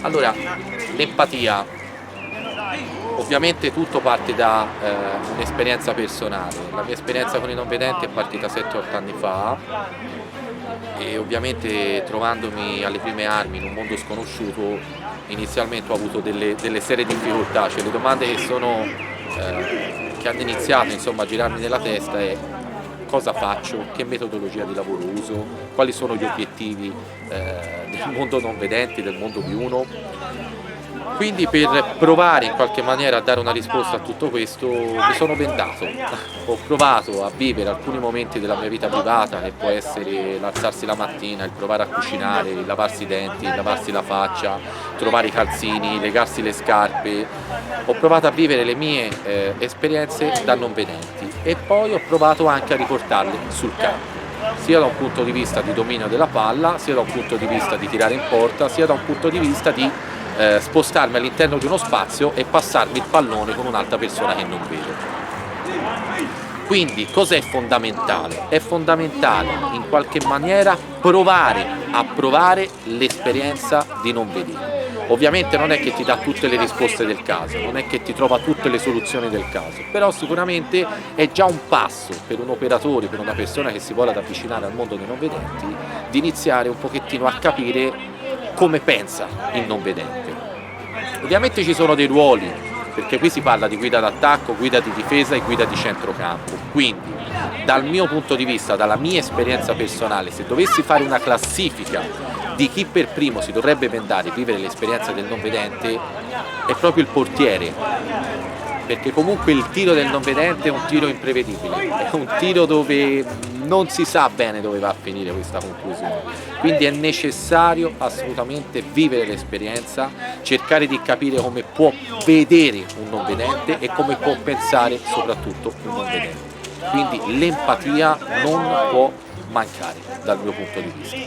Allora, l'empatia, ovviamente tutto parte da un'esperienza personale. La mia esperienza con i non vedenti è partita 7-8 anni fa e ovviamente trovandomi alle prime armi in un mondo sconosciuto, inizialmente ho avuto delle serie difficoltà, cioè le domande che hanno iniziato insomma, a girarmi nella testa è: cosa faccio, che metodologia di lavoro uso, quali sono gli obiettivi del mondo non vedenti, del mondo B1. Quindi per provare in qualche maniera a dare una risposta a tutto questo mi sono bendato, ho provato a vivere alcuni momenti della mia vita privata, che può essere l'alzarsi la mattina, il provare a cucinare, il lavarsi i denti, il lavarsi la faccia, trovare i calzini, legarsi le scarpe. Ho provato a vivere le mie esperienze da non vedenti e poi ho provato anche a riportarle sul campo, sia da un punto di vista di dominio della palla, sia da un punto di vista di tirare in porta, sia da un punto di vista di spostarmi all'interno di uno spazio e passarmi il pallone con un'altra persona che non vedo. Quindi cos'è fondamentale? È fondamentale in qualche maniera provare a provare l'esperienza di non vedere. Ovviamente non è che ti dà tutte le risposte del caso, non è che ti trova tutte le soluzioni del caso, però sicuramente è già un passo per un operatore, per una persona che si vuole avvicinare al mondo dei non vedenti, di iniziare un pochettino a capire come pensa il non vedente. Ovviamente ci sono dei ruoli, perché qui si parla di guida d'attacco, guida di difesa e guida di centrocampo, quindi dal mio punto di vista, dalla mia esperienza personale, se dovessi fare una classifica di chi per primo si dovrebbe bendare e vivere l'esperienza del non vedente, è proprio il portiere, perché comunque il tiro del non vedente è un tiro imprevedibile, è un tiro dove non si sa bene dove va a finire questa conclusione, quindi è necessario assolutamente vivere l'esperienza, cercare di capire come può vedere un non vedente e come può pensare soprattutto un non vedente, quindi l'empatia non può mancare dal mio punto di vista.